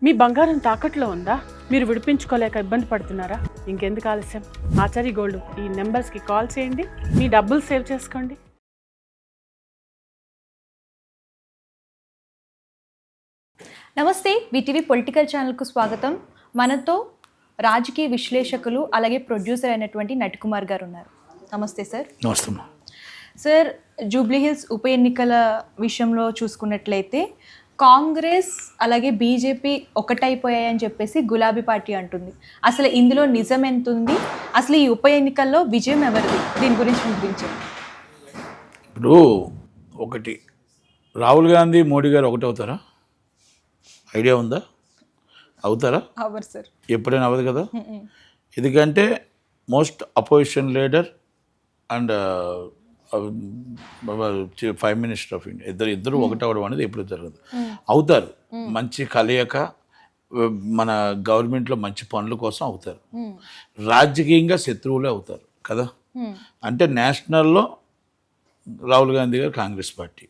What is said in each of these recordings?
మీ బంగారం తాకట్లో ఉందా? మీరు విడిపించుకోలేక ఇబ్బంది పడుతున్నారా? ఇంకెందుకు ఆలస్యం, ఆచారి గోల్డ్ ఈ నెంబర్స్కి కాల్ చేయండి, మీ డబ్బులు సేవ్ చేసుకోండి. నమస్తే, వీటీవీ పొలిటికల్ ఛానల్కు స్వాగతం. మనతో రాజకీయ విశ్లేషకులు అలాగే ప్రొడ్యూసర్ అయినటువంటి నటికుమార్ గారు ఉన్నారు. నమస్తే సార్. నమస్తే సార్, జూబ్లీహిల్స్ ఉప ఎన్నికల విషయంలో చూసుకున్నట్లయితే కాంగ్రెస్ అలాగే బీజేపీ ఒకటైపోయాయని చెప్పేసి గులాబీ పార్టీ అంటుంది. అసలు ఇందులో నిజం ఎంత ఉంది? అసలు ఈ ఉప ఎన్నికల్లో విజయం ఎవరిది? దీని గురించి వినిపించండి. ఇప్పుడు ఒకటి, రాహుల్ గాంధీ మోడీ గారు ఒకటి అవుతారా? ఐడియా ఉందా? అవుతారా? అవర్ సార్, ఎప్పుడైనా అవ్వదు కదా. ఎందుకంటే most opposition leader and prime minister of India ఇద్దరు ఒకటి అవ్వడం అనేది ఎప్పుడు జరగదు. అవుతారు, మంచి కలయిక, మన గవర్నమెంట్లో మంచి పనుల కోసం అవుతారు. రాజకీయంగా శత్రువులే అవుతారు కదా. అంటే నేషనల్లో రాహుల్ గాంధీ గారు కాంగ్రెస్ పార్టీ,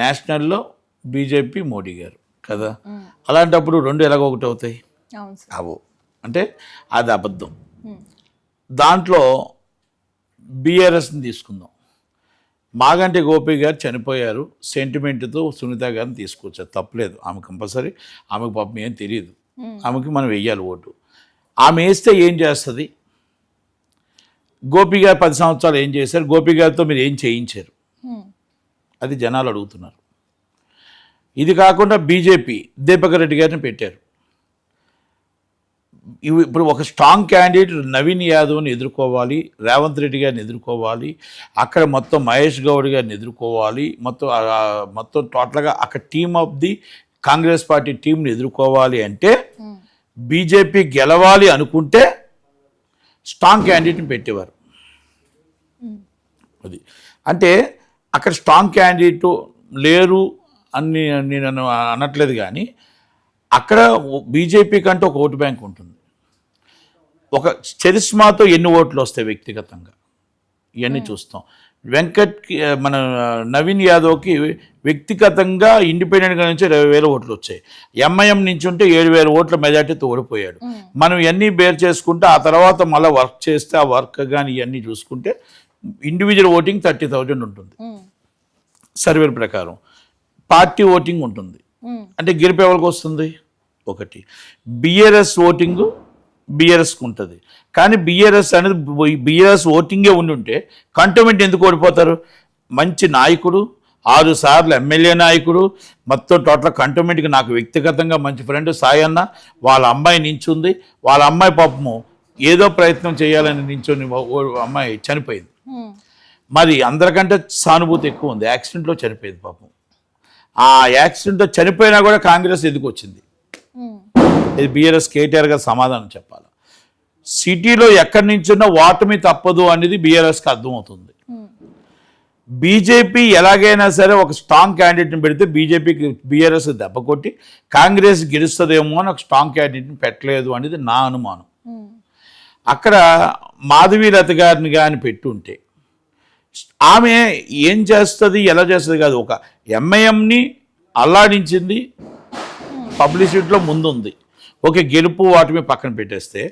నేషనల్లో బీజేపీ మోడీ గారు కదా. అలాంటప్పుడు రెండు ఎలాగ ఒకటి అవుతాయి? అవు అంటే అది అబద్ధం. దాంట్లో బీఆర్ఎస్ని తీసుకుందాం. మాగంటి గోపి గారు చనిపోయారు, సెంటిమెంట్తో సునీత గారిని తీసుకొచ్చారు, తప్పలేదు. ఆమె కంపల్సరీ, ఆమెకు పాపం ఏం తెలియదు, ఆమెకి మనం వెయ్యాలి ఓటు. ఆమె వేస్తే ఏం చేస్తుంది? గోపి గారు 10 సంవత్సరాలు ఏం చేశారు? గోపి గారితో మీరు ఏం చేయించారు? అది జనాలు అడుగుతున్నారు. ఇది కాకుండా బీజేపీ దీపక్ రెడ్డి గారిని పెట్టారు. ఇప్పుడు ఒక స్ట్రాంగ్ క్యాండిడేట్ నవీన్ యాదవ్ని ఎదుర్కోవాలి, రేవంత్ రెడ్డి గారిని ఎదుర్కోవాలి, అక్కడ మొత్తం మహేష్ గౌడ్ గారిని ఎదుర్కోవాలి, మొత్తం టోటల్గా అక్కడ team of the Congress party టీంని ఎదుర్కోవాలి. అంటే బీజేపీ గెలవాలి అనుకుంటే స్ట్రాంగ్ క్యాండిడేట్ని పెట్టేవారు. అది అంటే అక్కడ స్ట్రాంగ్ క్యాండిడేట్ లేరు అని నేను అనట్లేదు, కానీ అక్కడ బీజేపీ కంటే ఒక ఓటు బ్యాంక్ ఉంటుంది. ఒక చరిస్మాతో ఎన్ని ఓట్లు వస్తాయి వ్యక్తిగతంగా, ఇవన్నీ చూస్తాం. మన నవీన్ యాదవ్కి వ్యక్తిగతంగా ఇండిపెండెంట్గా నుంచి 20,000 ఓట్లు వచ్చాయి. ఎంఐఎం నుంచి ఉంటే 7,000 ఓట్ల మెజార్టీతో ఓడిపోయాడు. మనం ఇవన్నీ బేర్ చేసుకుంటే ఆ తర్వాత మళ్ళీ వర్క్ చేస్తే ఆ వర్క్ కానీ ఇవన్నీ చూసుకుంటే ఇండివిజువల్ ఓటింగ్ 30,000 ఉంటుంది సర్వే ప్రకారం. పార్టీ ఓటింగ్ ఉంటుంది, అంటే గెలుపు ఎవరికి వస్తుంది? ఒకటి బీఆర్ఎస్ ఓటింగ్ బీఆర్ఎస్కి ఉంటుంది. కానీ బీఆర్ఎస్ అనేది బీఆర్ఎస్ ఓటింగే ఉండుంటే కంటోన్మెంట్ ఎందుకు ఓడిపోతారు? మంచి నాయకుడు, 6 సార్లు ఎమ్మెల్యే నాయకుడు, మొత్తం టోటల్ కంటోన్మెంట్కి నాకు వ్యక్తిగతంగా మంచి ఫ్రెండ్ సాయన్న, వాళ్ళ అమ్మాయి నించుంది. వాళ్ళ అమ్మాయి పాపము ఏదో ప్రయత్నం చేయాలని నించుని అమ్మాయి చనిపోయింది. మరి అందరికంటే సానుభూతి ఎక్కువ ఉంది, యాక్సిడెంట్లో చనిపోయింది పాపం. ఆ యాక్సిడెంట్తో చనిపోయినా కూడా కాంగ్రెస్ ఎందుకు వచ్చింది? ఇది బీఆర్ఎస్ కేటీఆర్ గారు సమాధానం చెప్పాలి. సిటీలో ఎక్కడి నుంచున్నా ఓటమి తప్పదు అనేది బీఆర్ఎస్కి అర్థమవుతుంది. బీజేపీ ఎలాగైనా సరే ఒక స్ట్రాంగ్ క్యాండిడేట్ని పెడితే బీజేపీకి బీఆర్ఎస్ దెబ్బ కొట్టి కాంగ్రెస్ గెలుస్తుందేమో అని ఒక స్ట్రాంగ్ క్యాండిడేట్ని పెట్టలేదు అనేది నా అనుమానం. అక్కడ మాధవీలత గారిని కానీ పెట్టుంటే ఆమె ఏం చేస్తుంది, ఎలా చేస్తుంది కాదు, ఒక ఎంఐఎంని అల్లాడించింది, పబ్లిసిటీలో ముందుంది. ఓకే, గెలుపు వాటిని పక్కన పెట్టేస్తే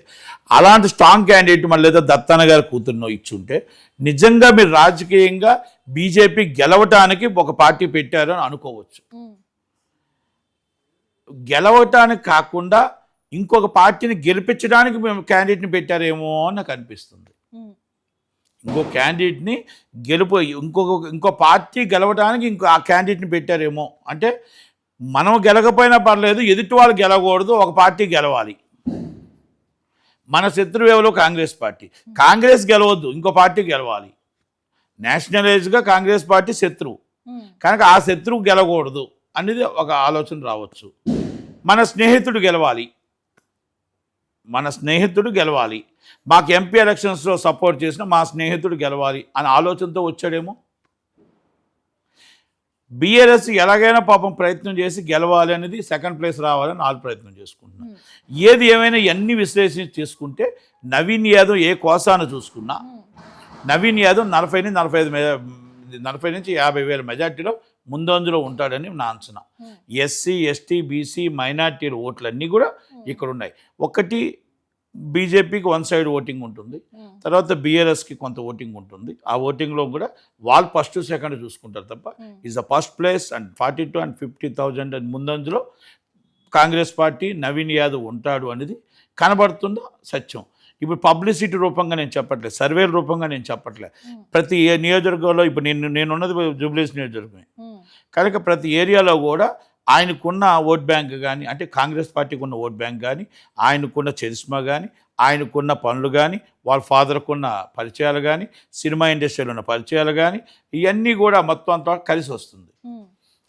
అలాంటి స్ట్రాంగ్ క్యాండిడేట్ మళ్ళీ లేదా దత్తన్న గారి కూతురునో ఇచ్చుంటే నిజంగా మీరు రాజకీయంగా బీజేపీ గెలవటానికి ఒక పార్టీ పెట్టారు అని అనుకోవచ్చు. గెలవటానికి కాకుండా ఇంకొక పార్టీని గెలిపించడానికి మేము క్యాండిడేట్ని పెట్టారేమో అని నాకు అనిపిస్తుంది. ఇంకో క్యాండిడేట్ని ఇంకో పార్టీ గెలవడానికి ఆ క్యాండిడేట్ని పెట్టారేమో. అంటే మనం గెలకపోయినా పర్లేదు, ఎదుటి వాళ్ళు గెలవకూడదు, ఒక పార్టీ గెలవాలి. మన శత్రువు ఎవరో కాంగ్రెస్ పార్టీ, కాంగ్రెస్ గెలవద్దు, ఇంకో పార్టీ గెలవాలి. నేషనలైజ్గా కాంగ్రెస్ పార్టీ శత్రువు కనుక ఆ శత్రువు గెలవకూడదు అనేది ఒక ఆలోచన రావచ్చు. మన స్నేహితుడు గెలవాలి, మాకు ఎంపీ ఎలక్షన్స్లో సపోర్ట్ చేసిన మా స్నేహితుడు గెలవాలి అనే ఆలోచనతో వచ్చాడేమో. బీఆర్ఎస్ ఎలాగైనా పాపం ప్రయత్నం చేసి గెలవాలి అనేది, సెకండ్ ప్లేస్ రావాలని వాళ్ళు ప్రయత్నం చేసుకుంటున్నారు. ఏది ఏమైనా ఇవన్నీ విశ్లేషణ చేసుకుంటే నవీన్ యాదవ్ ఏ కోసాను చూసుకున్నా నవీన్ యాదవ్ 40 నుంచి 50 వేల మెజార్టీలో ముందంజలో ఉంటాడని నా అంచనా. ఎస్సీ ఎస్టీ బీసీ మైనార్టీల ఓట్లన్నీ కూడా ఇక్కడ ఉన్నాయి. ఒకటి బీజేపీకి 1 సైడ్ ఓటింగ్ ఉంటుంది, తర్వాత బీఆర్ఎస్కి కొంత ఓటింగ్ ఉంటుంది. ఆ ఓటింగ్లో కూడా వాళ్ళు ఫస్ట్ సెకండ్ చూసుకుంటారు తప్ప is the first place and 42 and 50,000 అని ముందంజలో కాంగ్రెస్ పార్టీ నవీన్ యాదవ్ ఉంటాడు అనేది కనబడుతుందో సత్యం. ఇప్పుడు పబ్లిసిటీ రూపంగా నేను చెప్పట్లేదు, సర్వేల రూపంగా నేను చెప్పట్లేదు. ప్రతి నియోజకవర్గంలో ఇప్పుడు నేనున్నది జూబ్లీహిల్స్ నియోజకవర్గమే కనుక ప్రతి ఏరియాలో కూడా ఆయనకున్న ఓట్ బ్యాంక్ కానీ, అంటే కాంగ్రెస్ పార్టీకి ఉన్న ఓట్ బ్యాంక్ కానీ, ఆయనకున్న చరిస్మా కానీ, ఆయనకున్న పనులు కానీ, వాళ్ళ ఫాదర్కున్న పరిచయాలు కానీ, సినిమా ఇండస్ట్రీలో ఉన్న పరిచయాలు కానీ, ఇవన్నీ కూడా మొత్తం అంతా కలిసి వస్తుంది.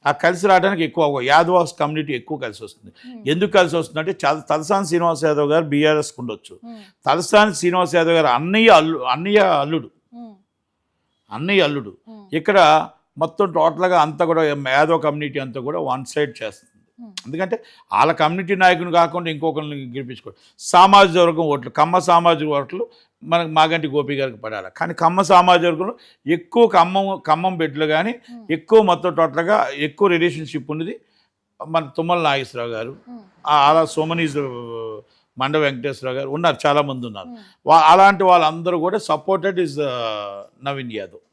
ఆ కలిసి రావడానికి ఎక్కువ యాదవాస్ కమ్యూనిటీ ఎక్కువ కలిసి వస్తుంది. ఎందుకు కలిసి వస్తుంది అంటే తలసాని శ్రీనివాస్ యాదవ్ గారు బీఆర్ఎస్కి ఉండొచ్చు, తలసాని శ్రీనివాస్ యాదవ్ గారు అన్నయ్య అల్లుడు ఇక్కడ మొత్తం టోటల్గా అంతా కూడా యాదవ్ కమ్యూనిటీ అంతా కూడా 1 సైడ్ చేస్తుంది. ఎందుకంటే వాళ్ళ కమ్యూనిటీ నాయకుని కాకుండా ఇంకొకరిని గెలిపించుకోవాలి. సామాజిక వర్గం ఓట్లు, కమ్మ సామాజిక ఓట్లు మనకు మాగంటి గోపి గారికి పడాలి. కానీ కమ్మ సామాజిక వర్గంలో ఎక్కువ ఖమ్మం బిడ్డలు కానీ ఎక్కువ మొత్తం టోటల్గా ఎక్కువ రిలేషన్షిప్ ఉన్నది మన తుమ్మల నాగేశ్వరరావు గారు, అలా సోమనీస్ మండ వెంకటేశ్వరరావు గారు ఉన్నారు, చాలామంది ఉన్నారు. అలాంటి వాళ్ళందరూ కూడా సపోర్టెడ్ ఇస్ నవీన్ యాదవ్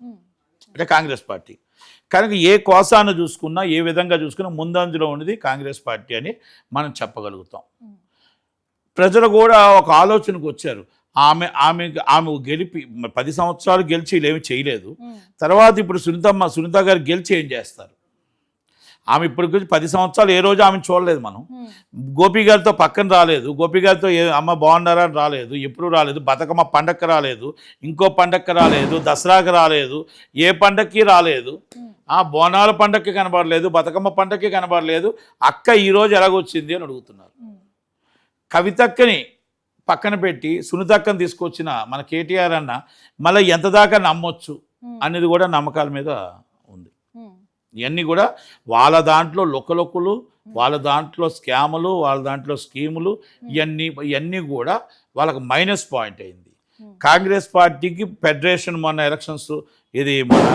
అంటే కాంగ్రెస్ పార్టీ. కనుక ఏ కోసాన్ని చూసుకున్నా ఏ విధంగా చూసుకున్నా ముందంజలో ఉన్నది కాంగ్రెస్ పార్టీ అని మనం చెప్పగలుగుతాం. ప్రజలు కూడా ఒక ఆలోచనకు వచ్చారు. ఆమె గెలిపి 10 సంవత్సరాలు గెలిచి ఏమి చేయలేదు. తర్వాత ఇప్పుడు సునీత గారు గెలిచి ఏం చేస్తారు? ఆమె ఇప్పటికి 10 సంవత్సరాలు ఏ రోజు ఆమెను చూడలేదు మనం. గోపి గారితో పక్కన రాలేదు, గోపి గారితో అమ్మ బాగున్నారా అని రాలేదు, ఎప్పుడు రాలేదు. బతుకమ్మ పండక్కి రాలేదు, ఇంకో పండక్కి రాలేదు, దసరాకి రాలేదు, ఏ పండక్కి రాలేదు. బోనాల పండక్కి కనబడలేదు, బతుకమ్మ పండక్కి కనబడలేదు. అక్క ఈరోజు ఎలాగొచ్చింది అని అడుగుతున్నారు. కవితక్కని పక్కన పెట్టి సునీతక్కని తీసుకొచ్చిన మన కేటీఆర్ అన్న మళ్ళీ ఎంత దాకా నమ్మొచ్చు అనేది కూడా నమ్మకాల మీద ఉంది. ఇవన్నీ కూడా వాళ్ళ దాంట్లో లొక్కలొక్కులు, వాళ్ళ దాంట్లో స్కాములు, వాళ్ళ దాంట్లో స్కీములు, ఇవన్నీ కూడా వాళ్ళకి మైనస్ పాయింట్ అయింది. కాంగ్రెస్ పార్టీకి ఫెడరేషన్ మొన్న ఎలక్షన్స్ ఇది మన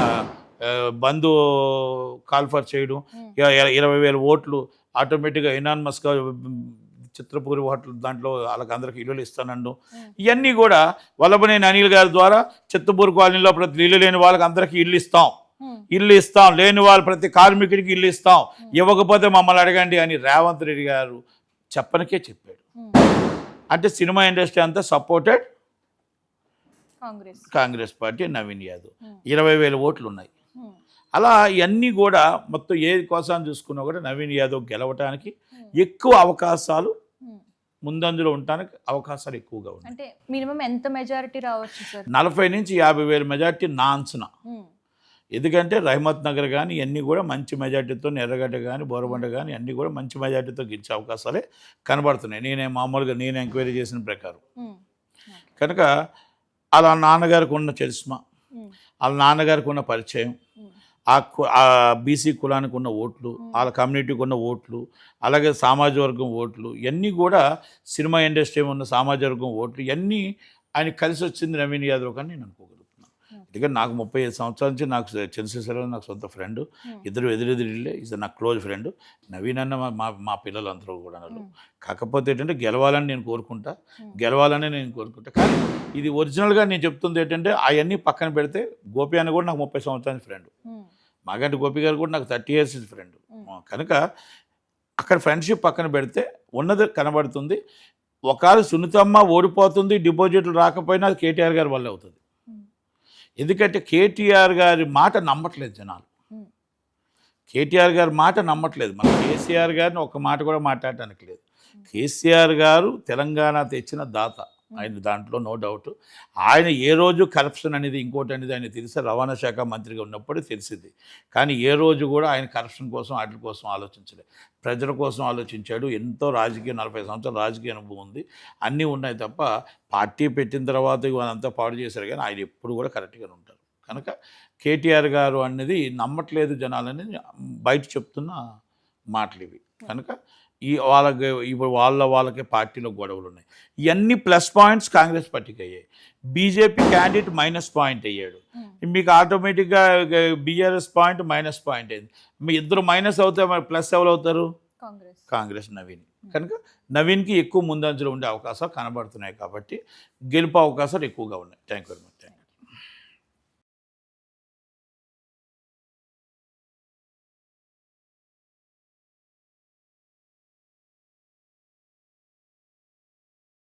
బంధు కాల్ఫర్ చేయడం, 20,000 ఓట్లు ఆటోమేటిక్గా ఎనానమస్గా చిత్రపూరి హోటల్ దాంట్లో వాళ్ళకి అందరికి ఇల్లులు ఇస్తానండు. ఇవన్నీ కూడా వల్లభనేని అనిల్ గారి ద్వారా చిత్తపూర్ కాలనీలో ప్రతి ఇల్లు లేని వాళ్ళకి అందరికీ ఇల్లు ఇస్తాం, లేని వాళ్ళు ప్రతి కార్మికుడికి ఇల్లు ఇస్తాం, ఇవ్వకపోతే మమ్మల్ని అడగండి అని రేవంత్ రెడ్డి గారు చెప్పనికే చెప్పాడు. అంటే సినిమా ఇండస్ట్రీ అంతా సపోర్టెడ్ కాంగ్రెస్ పార్టీ, నవీన్ యాదవ్ 20,000 ఓట్లు ఉన్నాయి. అలా ఇవన్నీ కూడా మొత్తం ఏ కోసం చూసుకున్నా కూడా నవీన్ యాదవ్ గెలవటానికి ఎక్కువ అవకాశాలు, ముందంజలో ఉండడానికి అవకాశాలు ఎక్కువగా ఉన్నాయి. అంటే మినిమం ఎంత మెజారిటీ రావచ్చు సార్? 40 నుంచి 50,000 మెజారిటీ నా అంచనా. ఎందుకంటే రహమత్ నగర్ కానీ ఇవన్నీ కూడా మంచి మెజార్టీతో, ఎర్రగడ్డ కానీ బోరబండ కానీ అన్నీ కూడా మంచి మెజార్టీతో గెలిచే అవకాశాలే కనబడుతున్నాయి. నేను ఎంక్వైరీ చేసిన ప్రకారం. కనుక వాళ్ళ నాన్నగారికి ఉన్న చరిస్మా, వాళ్ళ నాన్నగారికి ఉన్న పరిచయం, ఆ బీసీ కులానికి ఉన్న ఓట్లు, వాళ్ళ కమ్యూనిటీకి ఉన్న ఓట్లు, అలాగే సామాజిక వర్గం ఓట్లు, ఇవన్నీ కూడా సినిమా ఇండస్ట్రీ ఉన్న సామాజిక వర్గం ఓట్లు, ఇవన్నీ ఆయన కలిసి వచ్చింది నవీన్ యాదవ్ కానీ నేను అనుకోగలుగుతున్నాను. ఎందుకంటే నాకు 35 సంవత్సరాల నుంచి నాకు చంద్రశేఖరరావు నాకు సొంత ఫ్రెండ్, ఇద్దరు ఎదురెదిరిలే, ఇది నాకు క్లోజ్ ఫ్రెండ్. నవీన్ అన్న మా పిల్లలందరూ కూడా. కాకపోతే ఏంటంటే గెలవాలని నేను కోరుకుంటా. కానీ ఇది ఒరిజినల్గా నేను చెప్తుంది ఏంటంటే అవన్నీ పక్కన పెడితే గోపి అన్న కూడా నాకు 30 సంవత్సరాల ఫ్రెండ్, మాగంటి గోపి గారు కూడా నాకు 30 years ఫ్రెండ్. కనుక అక్కడ ఫ్రెండ్షిప్ పక్కన పెడితే ఉన్నది కనబడుతుంది. ఒకవేళ సునీతమ్మ ఓడిపోతుంది, డిపాజిట్లు రాకపోయినా అది కేటీఆర్ గారి వల్ల అవుతుంది. ఎందుకంటే కేటీఆర్ గారి మాట నమ్మట్లేదు జనాలు. కేటీఆర్ గారి మాట నమ్మట్లేదు. మన కేసీఆర్ గారిని ఒక మాట కూడా మాట్లాడటానికి లేదు. కేసీఆర్ గారు తెలంగాణ తెచ్చిన దాత, ఆయన దాంట్లో నో డౌట్. ఆయన ఏ రోజు కరప్షన్ అనేది ఇంకోటి అనేది ఆయన తెలిసి రవాణా శాఖ మంత్రిగా ఉన్నప్పుడు తెలిసింది. కానీ ఏ రోజు కూడా ఆయన కరప్షన్ కోసం వాటి కోసం ఆలోచించలేదు, ప్రజల కోసం ఆలోచించాడు. ఎంతో 40 సంవత్సరాల రాజకీయ అనుభవం ఉంది, అన్నీ ఉన్నాయి తప్ప పార్టీ పెట్టిన తర్వాత ఇవంతా పాడు చేశారు. కానీ ఆయన ఎప్పుడు కూడా కరెక్ట్గానే ఉంటారు. కనుక కేటీఆర్ గారు అనేది నమ్మట్లేదు జనాలని బయట చెప్తున్న మాటలు ఇవి. కనుక ఇప్పుడు వాళ్ళకే పార్టీలో గొడవలు ఉన్నాయి. ఇవన్నీ ప్లస్ పాయింట్స్ కాంగ్రెస్ పార్టీకి అయ్యాయి. బీజేపీ క్యాండిడేట్ మైనస్ పాయింట్ అయ్యాడు. మీకు ఆటోమేటిక్గా బీఆర్ఎస్ పాయింట్ మైనస్ పాయింట్ అయింది. మీ ఇద్దరు మైనస్ అవుతే మరి ప్లస్ ఎవరు అవుతారు? కాంగ్రెస్. కాంగ్రెస్, నవీన్. కనుక నవీన్కి ఎక్కువ ముందంజలో ఉండే అవకాశాలు కనబడుతున్నాయి కాబట్టి గెలుపు అవకాశాలు ఎక్కువగా ఉన్నాయి. Thank you very much.